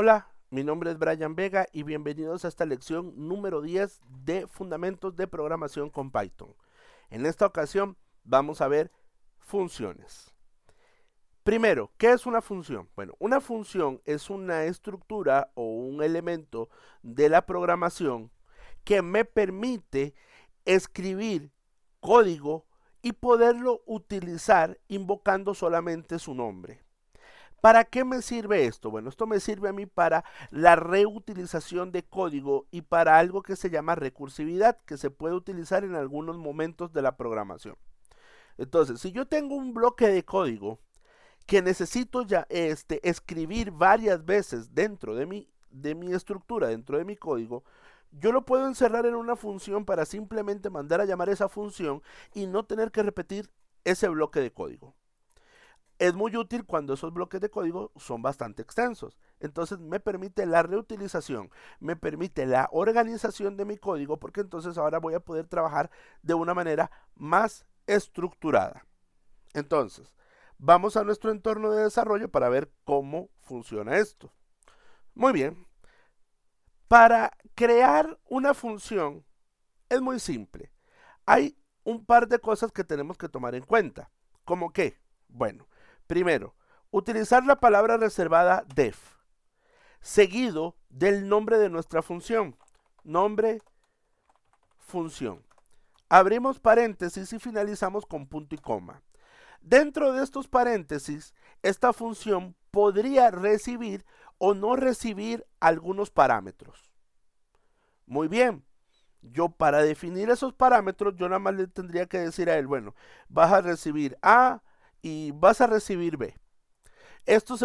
Hola, mi nombre es Brian Vega y bienvenidos a esta lección número 10 de Fundamentos de Programación con Python. En esta ocasión vamos a ver funciones. Primero, ¿qué es una función? Bueno, una función es una estructura o un elemento de la programación que me permite escribir código y poderlo utilizar invocando solamente su nombre. ¿Para qué me sirve esto? Bueno, esto me sirve a mí para la reutilización de código y para algo que se llama recursividad, que se puede utilizar en algunos momentos de la programación. Entonces, si yo tengo un bloque de código que necesito ya escribir varias veces dentro de mi estructura, dentro de mi código, yo lo puedo encerrar en una función para simplemente mandar a llamar esa función y no tener que repetir ese bloque de código. Es muy útil cuando esos bloques de código son bastante extensos. Entonces me permite la reutilización, me permite la organización de mi código, porque entonces ahora voy a poder trabajar de una manera más estructurada. Entonces, vamos a nuestro entorno de desarrollo para ver cómo funciona esto. Muy bien. Para crear una función es muy simple. Hay un par de cosas que tenemos que tomar en cuenta. ¿Cómo qué? Bueno, primero, utilizar la palabra reservada def, seguido del nombre de nuestra función. Nombre, función. Abrimos paréntesis y finalizamos con punto y coma. Dentro de estos paréntesis, esta función podría recibir o no recibir algunos parámetros. Muy bien, yo para definir esos parámetros, yo nada más le tendría que decir a él, bueno, vas a recibir A y vas a recibir B. Estos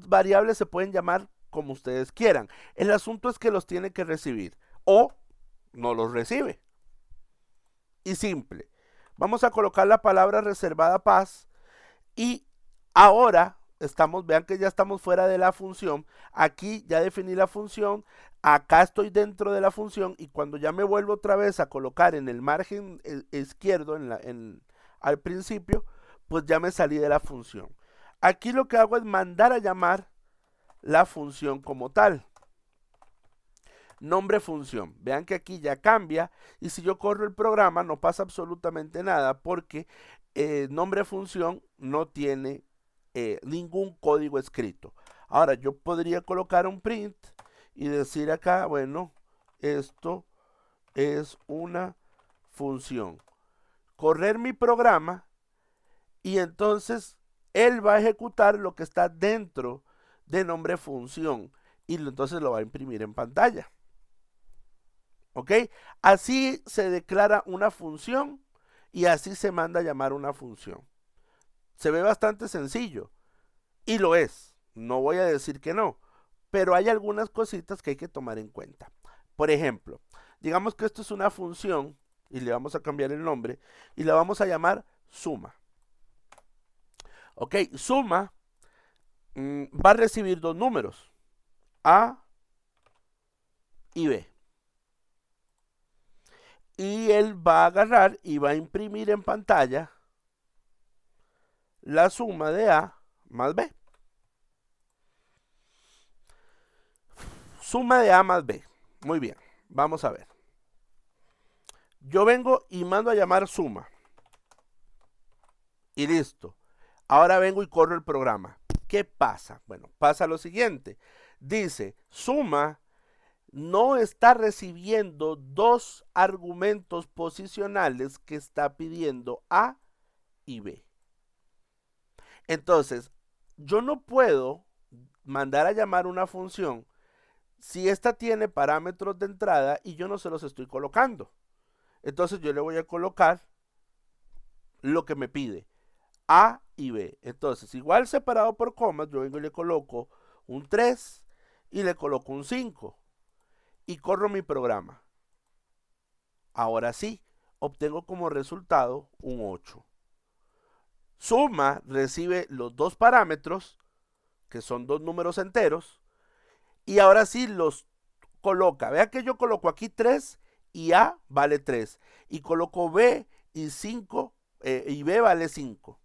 variables se pueden llamar como ustedes quieran. El asunto es que los tiene que recibir o no los recibe. Y simple. Vamos a colocar la palabra reservada paz y ahora vean que ya estamos fuera de la función. Aquí ya definí la función, acá estoy dentro de la función y cuando ya me vuelvo otra vez a colocar en el margen izquierdo al principio, pues ya me salí de la función. Aquí lo que hago es mandar a llamar la función como tal. Nombre función. Vean que aquí ya cambia y si yo corro el programa no pasa absolutamente nada porque nombre función no tiene ningún código escrito. Ahora yo podría colocar un print y decir acá, bueno, esto es una función. Correr mi programa y entonces él va a ejecutar lo que está dentro de nombre función y entonces lo va a imprimir en pantalla. ¿Ok? Así se declara una función y así se manda a llamar una función. Se ve bastante sencillo y lo es. No voy a decir que no, pero hay algunas cositas que hay que tomar en cuenta. Por ejemplo, digamos que esto es una función y le vamos a cambiar el nombre y la vamos a llamar suma. Ok, suma va a recibir dos números, A y B. Y él va a agarrar y va a imprimir en pantalla la suma de A más B. Suma de A más B. Muy bien, vamos a ver. Yo vengo y mando a llamar suma. Y listo. Ahora vengo y corro el programa. ¿Qué pasa? Bueno, pasa lo siguiente. Dice, suma no está recibiendo dos argumentos posicionales que está pidiendo A y B. Entonces, yo no puedo mandar a llamar una función si esta tiene parámetros de entrada y yo no se los estoy colocando. Entonces yo le voy a colocar lo que me pide, A y B. Entonces, igual separado por comas, yo vengo y le coloco un 3 y le coloco un 5 y corro mi programa. Ahora sí, obtengo como resultado un 8. Suma recibe los dos parámetros, que son dos números enteros, y ahora sí los coloca. Vea que yo coloco aquí 3 y A vale 3. Y coloco B y 5 y B vale 5.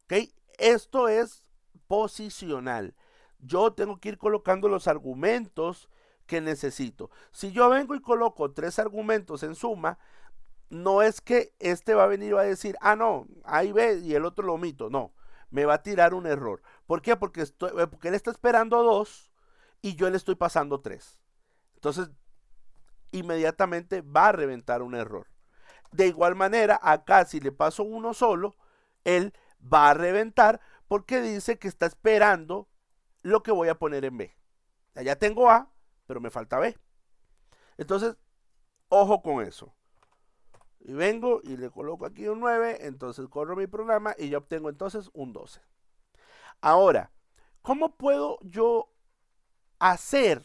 ¿Ok? Esto es posicional. yo tengo que ir colocando los argumentos que necesito. Si yo vengo y coloco 3 argumentos en suma, no es que este va a venir y va a decir, ah, no, ahí ve y el otro lo omito. No, me va a tirar un error. ¿Por qué? Porque él está esperando 2 y yo le estoy pasando 3. Entonces, inmediatamente va a reventar un error. De igual manera, acá si le paso uno solo, él va a reventar porque dice que está esperando lo que voy a poner en B. Ya tengo A, pero me falta B. Entonces, ojo con eso. Y vengo y le coloco aquí un 9, entonces corro mi programa y yo obtengo entonces un 12. Ahora, ¿cómo puedo yo hacer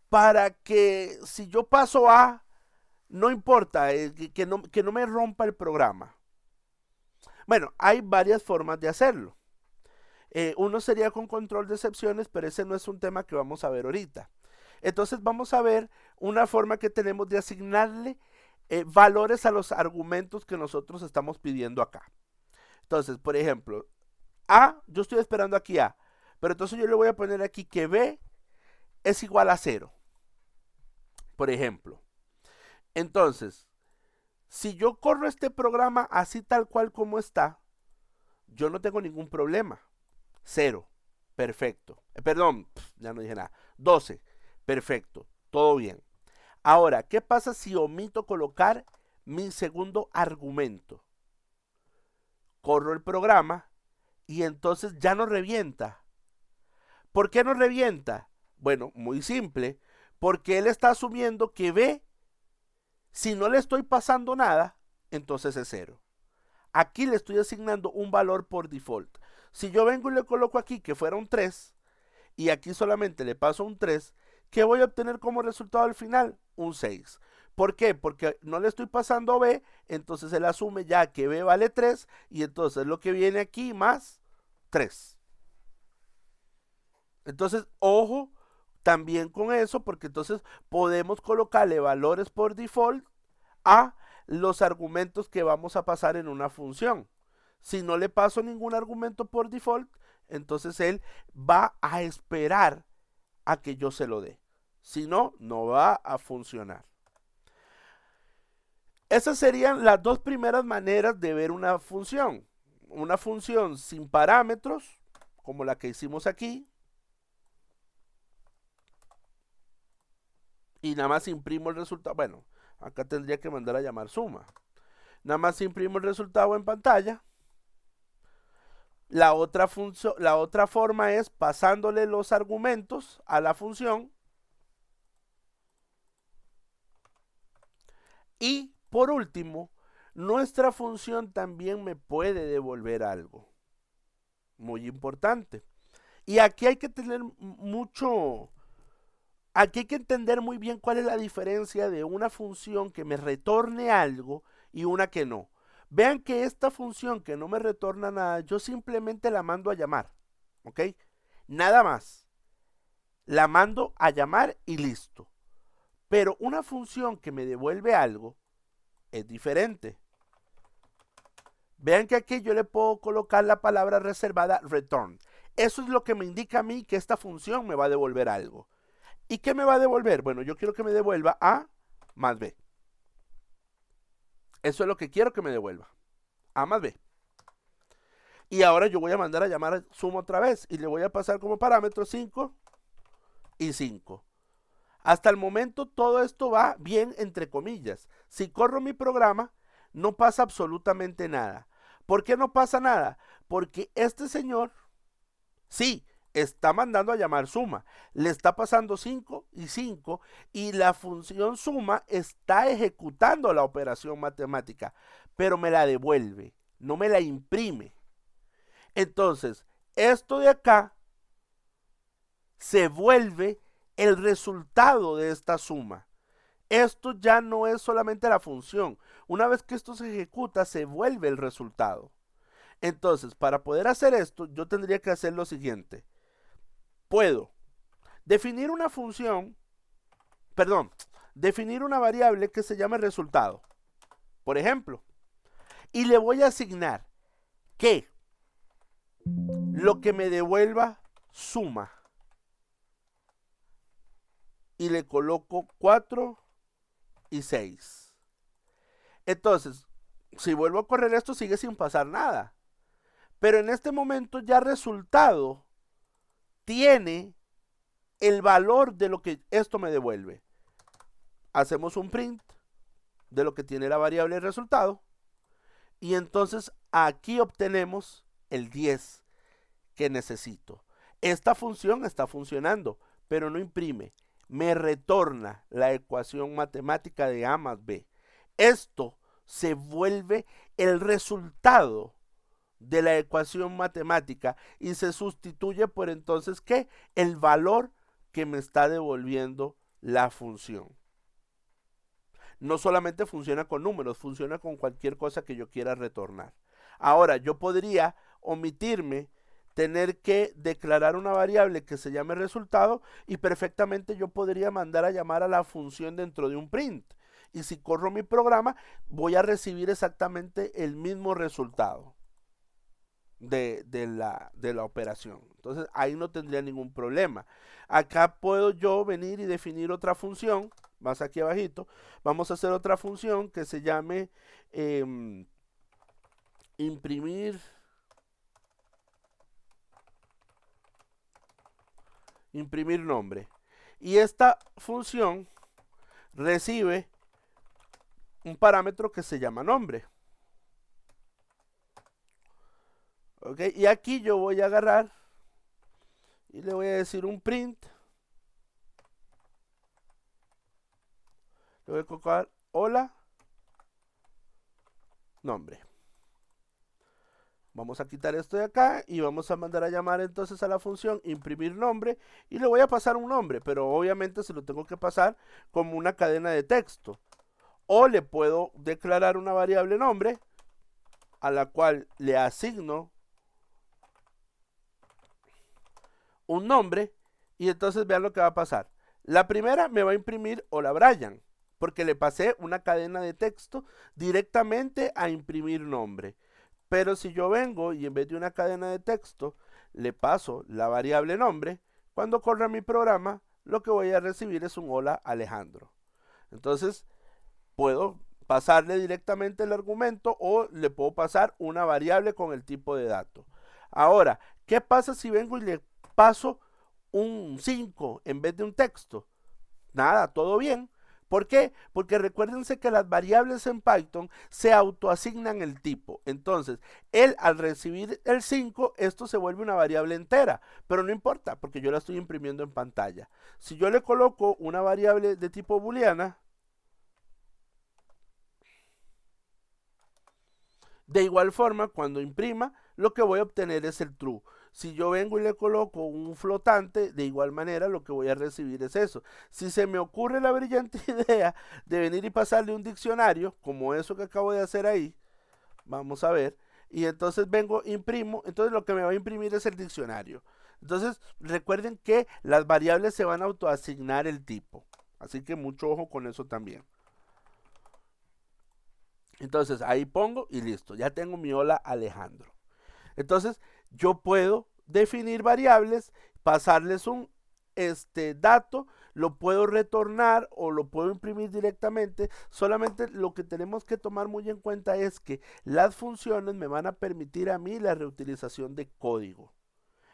para que si yo paso A, no importa, que no me rompa el programa? Bueno, hay varias formas de hacerlo. Uno sería con control de excepciones, pero ese no es un tema que vamos a ver ahorita. Entonces vamos a ver una forma que tenemos de asignarle valores a los argumentos que nosotros estamos pidiendo acá. Entonces, por ejemplo, A, yo estoy esperando aquí A, pero entonces yo le voy a poner aquí que B es igual a 0. Por ejemplo. Entonces, si yo corro este programa así tal cual como está, yo no tengo ningún problema. 0, perfecto. Perdón, ya no dije nada. 12, perfecto, todo bien. Ahora, ¿qué pasa si omito colocar mi segundo argumento? Corro el programa y entonces ya no revienta. ¿Por qué no revienta? Bueno, muy simple, porque él está asumiendo que B, si no le estoy pasando nada, entonces es 0. Aquí le estoy asignando un valor por default. Si yo vengo y le coloco aquí que fuera un 3 y aquí solamente le paso un 3, ¿qué voy a obtener como resultado al final? Un 6. ¿Por qué? Porque no le estoy pasando B, entonces él asume ya que B vale 3 y entonces lo que viene aquí más 3. Entonces, ojo también con eso, porque entonces podemos colocarle valores por default a los argumentos que vamos a pasar en una función. Si no le paso ningún argumento por default, entonces él va a esperar a que yo se lo dé. Si no, no va a funcionar. Esas serían las dos primeras maneras de ver una función. Una función sin parámetros, como la que hicimos aquí. Y nada más imprimo el resultado. Bueno, acá tendría que mandar a llamar suma. Nada más imprimo el resultado en pantalla. La otra forma es pasándole los argumentos a la función. Y por último, nuestra función también me puede devolver algo. Muy importante. Y aquí hay que tener aquí hay que entender muy bien cuál es la diferencia de una función que me retorne algo y una que no. Vean que esta función que no me retorna nada, yo simplemente la mando a llamar. ¿Ok? Nada más. La mando a llamar y listo. Pero una función que me devuelve algo es diferente. Vean que aquí yo le puedo colocar la palabra reservada return. Eso es lo que me indica a mí que esta función me va a devolver algo. ¿Y qué me va a devolver? Bueno, yo quiero que me devuelva A más B. Eso es lo que quiero que me devuelva. A más B. Y ahora yo voy a mandar a llamar a suma otra vez y le voy a pasar como parámetro 5 y 5. Hasta el momento todo esto va bien entre comillas. Si corro mi programa, no pasa absolutamente nada. ¿Por qué no pasa nada? Porque este señor, sí, está mandando a llamar suma, le está pasando 5 y 5 y la función suma está ejecutando la operación matemática, pero me la devuelve, no me la imprime. Entonces, esto de acá se vuelve el resultado de esta suma. Esto ya no es solamente la función. Una vez que esto se ejecuta, se vuelve el resultado. Entonces, para poder hacer esto, yo tendría que hacer lo siguiente. Puedo definir una función, definir una variable que se llame resultado, por ejemplo, y le voy a asignar que lo que me devuelva suma y le coloco 4 y 6. Entonces, si vuelvo a correr esto, sigue sin pasar nada. Pero en este momento ya resultado tiene el valor de lo que esto me devuelve. Hacemos un print de lo que tiene la variable resultado y entonces aquí obtenemos el 10 que necesito. Esta función está funcionando, pero no imprime. Me retorna la ecuación matemática de A más B. Esto se vuelve el resultado de la ecuación matemática y se sustituye por entonces ¿qué? El valor que me está devolviendo la función. No solamente funciona con números, funciona con cualquier cosa que yo quiera retornar. Ahora, yo podría omitirme, tener que declarar una variable que se llame resultado y perfectamente yo podría mandar a llamar a la función dentro de un print. Y si corro mi programa, voy a recibir exactamente el mismo resultado de la operación. Entonces ahí no tendría ningún problema. Acá puedo yo venir y definir otra función, más aquí abajito. Vamos a hacer otra función que se llame imprimir nombre. Y esta función recibe un parámetro que se llama nombre. ¿Ok? Y aquí yo voy a agarrar y le voy a decir un print. Le voy a colocar hola nombre. Vamos a quitar esto de acá y vamos a mandar a llamar entonces a la función imprimir nombre y le voy a pasar un nombre, pero obviamente se lo tengo que pasar como una cadena de texto. O le puedo declarar una variable nombre a la cual le asigno un nombre y entonces vean lo que va a pasar. La primera me va a imprimir hola Brian, porque le pasé una cadena de texto directamente a imprimir nombre. Pero si yo vengo y en vez de una cadena de texto le paso la variable nombre, cuando corra mi programa, lo que voy a recibir es un hola Alejandro. Entonces, puedo pasarle directamente el argumento o le puedo pasar una variable con el tipo de dato. Ahora, ¿qué pasa si vengo y le paso un 5 en vez de un texto? Nada, todo bien. ¿Por qué? Porque recuérdense que las variables en Python se autoasignan el tipo. Entonces, él al recibir el 5, esto se vuelve una variable entera. Pero no importa, porque yo la estoy imprimiendo en pantalla. Si yo le coloco una variable de tipo booleana, de igual forma, cuando imprima, lo que voy a obtener es el true. Si yo vengo y le coloco un flotante, de igual manera lo que voy a recibir es eso. Si se me ocurre la brillante idea de venir y pasarle un diccionario, como eso que acabo de hacer ahí, vamos a ver, y entonces vengo, imprimo, entonces lo que me va a imprimir es el diccionario. Entonces recuerden que las variables se van a autoasignar el tipo. Así que mucho ojo con eso también. Entonces ahí pongo y listo, ya tengo mi hola Alejandro. Entonces yo puedo definir variables, pasarles un dato, lo puedo retornar o lo puedo imprimir directamente. Solamente lo que tenemos que tomar muy en cuenta es que las funciones me van a permitir a mí la reutilización de código.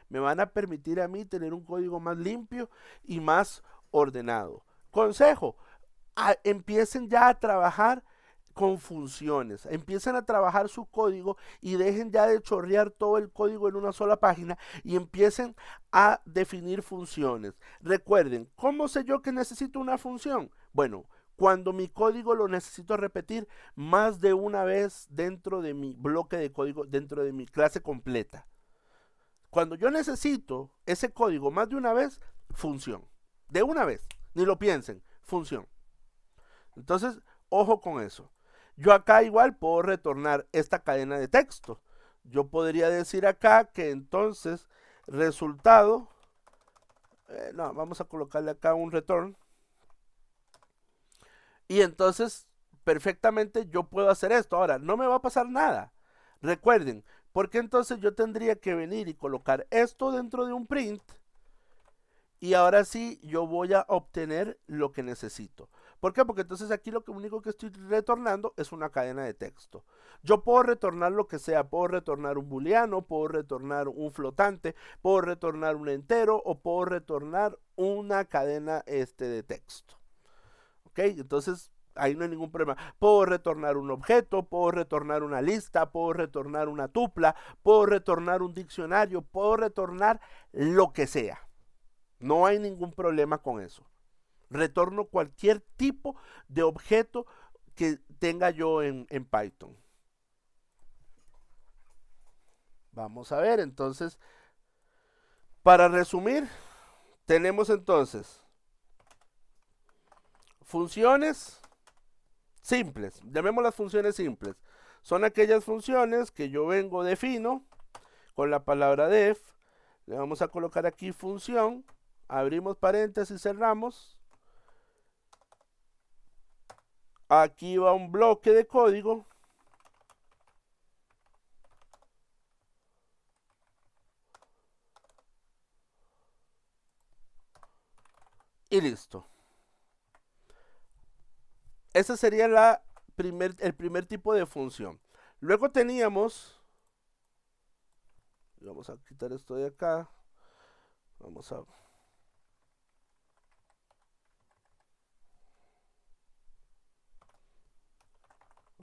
Me van a permitir a mí tener un código más limpio y más ordenado. Consejo, empiecen ya a trabajar con funciones, empiezan a trabajar su código y dejen ya de chorrear todo el código en una sola página y empiecen a definir funciones. Recuerden, ¿cómo sé yo que necesito una función? Bueno, cuando mi código lo necesito repetir más de una vez dentro de mi bloque de código, dentro de mi clase completa. Cuando yo necesito ese código más de una vez, función. De una vez, ni lo piensen, función. Entonces, ojo con eso. Yo acá igual puedo retornar esta cadena de texto. Yo podría decir acá que entonces resultado, no, vamos a colocarle acá un return. Y entonces perfectamente yo puedo hacer esto. Ahora, no me va a pasar nada. Recuerden, Porque entonces yo tendría que venir y colocar esto dentro de un print y ahora sí yo voy a obtener lo que necesito. ¿Por qué? Porque entonces aquí lo único que estoy retornando es una cadena de texto. Yo puedo retornar lo que sea, puedo retornar un booleano, puedo retornar un flotante, puedo retornar un entero o puedo retornar una cadena de texto. ¿Ok? Entonces ahí no hay ningún problema. Puedo retornar un objeto, puedo retornar una lista, puedo retornar una tupla, puedo retornar un diccionario, puedo retornar lo que sea. No hay ningún problema con eso. Retorno cualquier tipo de objeto que tenga yo en Python. Vamos a ver, entonces, para resumir, tenemos entonces funciones simples, llamémoslas funciones simples. Son aquellas funciones que yo vengo, defino con la palabra def, le vamos a colocar aquí función, abrimos paréntesis, cerramos. Aquí va un bloque de código. Y listo. Ese sería el primer tipo de función. Luego teníamos, vamos a quitar esto de acá, vamos a,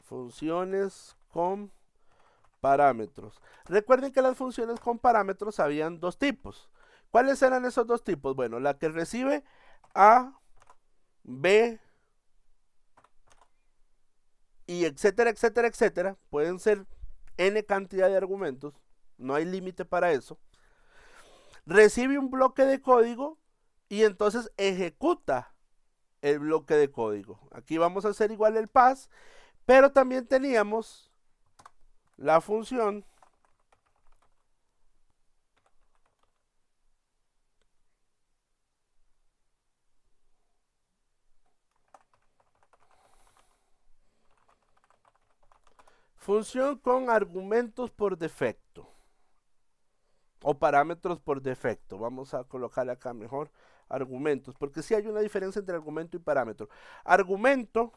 funciones con parámetros. Recuerden que las funciones con parámetros habían dos tipos. ¿Cuáles eran esos dos tipos? Bueno, la que recibe A, B, y etcétera, etcétera, etcétera. Pueden ser n cantidad de argumentos. No hay límite para eso. Recibe un bloque de código y entonces ejecuta el bloque de código. Aquí vamos a hacer igual el pass, pero también teníamos la función con argumentos por defecto o parámetros por defecto. Vamos a colocar acá mejor argumentos, porque sí hay una diferencia entre argumento y parámetro. Argumento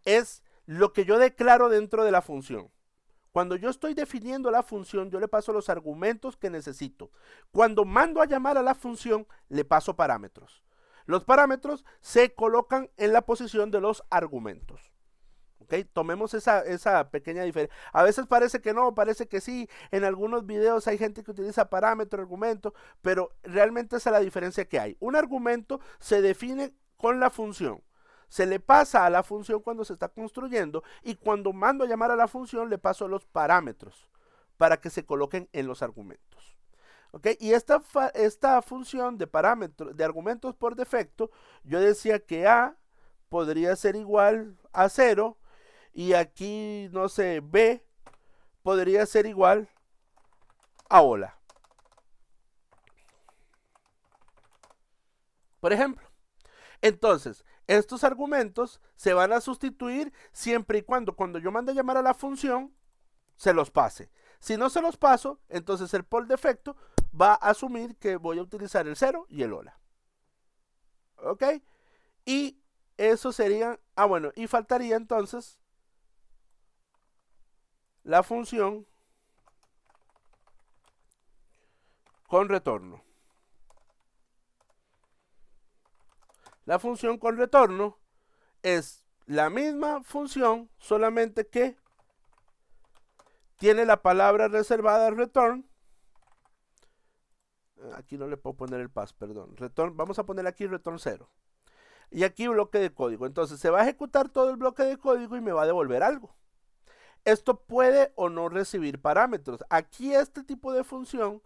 es lo que yo declaro dentro de la función. Cuando yo estoy definiendo la función, yo le paso los argumentos que necesito. Cuando mando a llamar a la función, le paso parámetros. Los parámetros se colocan en la posición de los argumentos. ¿Okay? Tomemos esa pequeña diferencia. A veces parece que no, parece que sí. En algunos videos hay gente que utiliza parámetro, argumento, pero realmente esa es la diferencia que hay. Un argumento se define con la función. Se le pasa a la función cuando se está construyendo y cuando mando a llamar a la función le paso los parámetros para que se coloquen en los argumentos. ¿Okay? Y esta función de parámetros, de argumentos por defecto, yo decía que A podría ser igual a 0 y aquí, no sé, B podría ser igual a hola. Por ejemplo. Entonces, estos argumentos se van a sustituir siempre y cuando yo mande a llamar a la función, se los pase. Si no se los paso, entonces el por defecto va a asumir que voy a utilizar el 0 y el hola. ¿Ok? Y eso sería, bueno, y faltaría entonces la función con retorno. La función con retorno es la misma función, solamente que tiene la palabra reservada return. Aquí no le puedo poner el pass, perdón. Return, vamos a poner aquí return 0. Y aquí bloque de código. Entonces se va a ejecutar todo el bloque de código y me va a devolver algo. Esto puede o no recibir parámetros. Aquí este tipo de función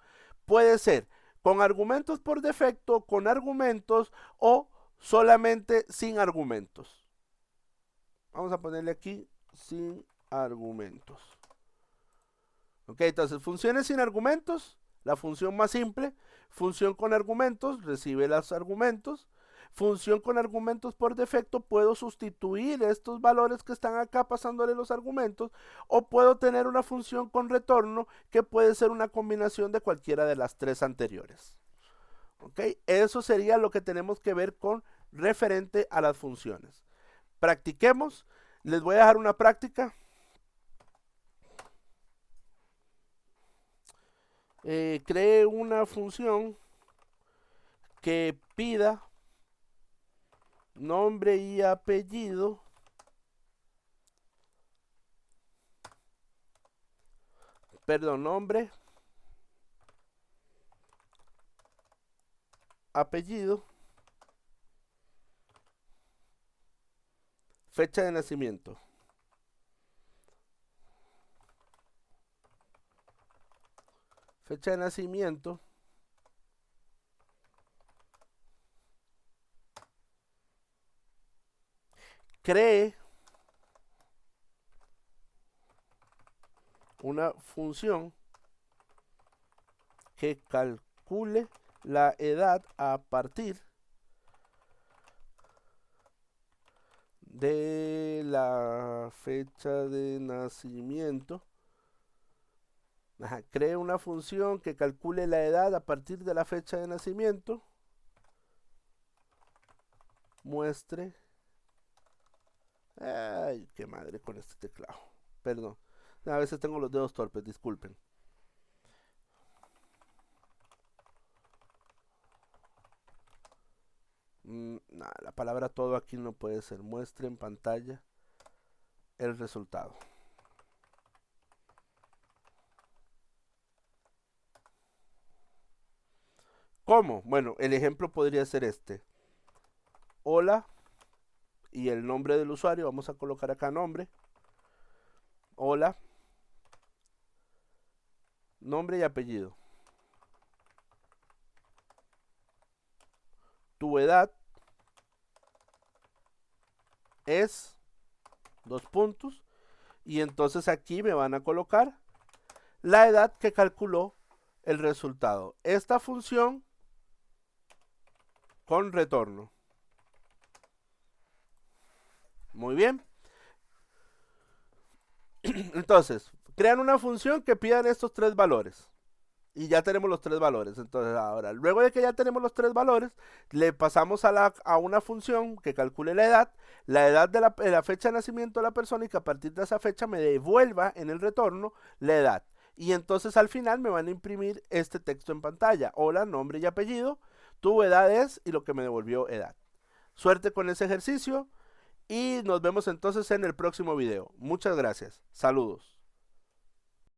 puede ser con argumentos por defecto, con argumentos o solamente sin argumentos. Vamos a ponerle aquí sin argumentos. Ok, entonces funciones sin argumentos, la función más simple. Función con argumentos, recibe los argumentos. función con argumentos por defecto, puedo sustituir estos valores que están acá pasándole los argumentos, o puedo tener una función con retorno que puede ser una combinación de cualquiera de las tres anteriores. ¿Ok? Eso sería lo que tenemos que ver con referente a las funciones. Practiquemos. Les voy a dejar una práctica. Cree una función que pida nombre y apellido nombre, apellido, fecha de nacimiento. Fecha de nacimiento. Cree una función que calcule la edad a partir de la fecha de nacimiento. Cree una función que calcule la edad a partir de la fecha de nacimiento. Muestre. Ay, qué madre con este teclado. Perdón. A veces tengo los dedos torpes, disculpen. La palabra todo aquí no puede ser. Muestre en pantalla el resultado. ¿Cómo? Bueno, el ejemplo podría ser este. Hola y el nombre del usuario. Vamos a colocar acá nombre. Hola. Nombre y apellido. Tu edad es 2 puntos. Y entonces aquí me van a colocar la edad que calculó el resultado. Esta función con retorno. Muy bien. Entonces, crean una función que pidan estos tres valores. Y ya tenemos los tres valores. Entonces, ahora, luego de que ya tenemos los tres valores, le pasamos a una función que calcule la edad de la fecha de nacimiento de la persona, y que a partir de esa fecha me devuelva en el retorno la edad. Y entonces al final me van a imprimir este texto en pantalla. Hola, nombre y apellido, tu edad es, y lo que me devolvió edad. Suerte con ese ejercicio y nos vemos entonces en el próximo video. Muchas gracias. Saludos.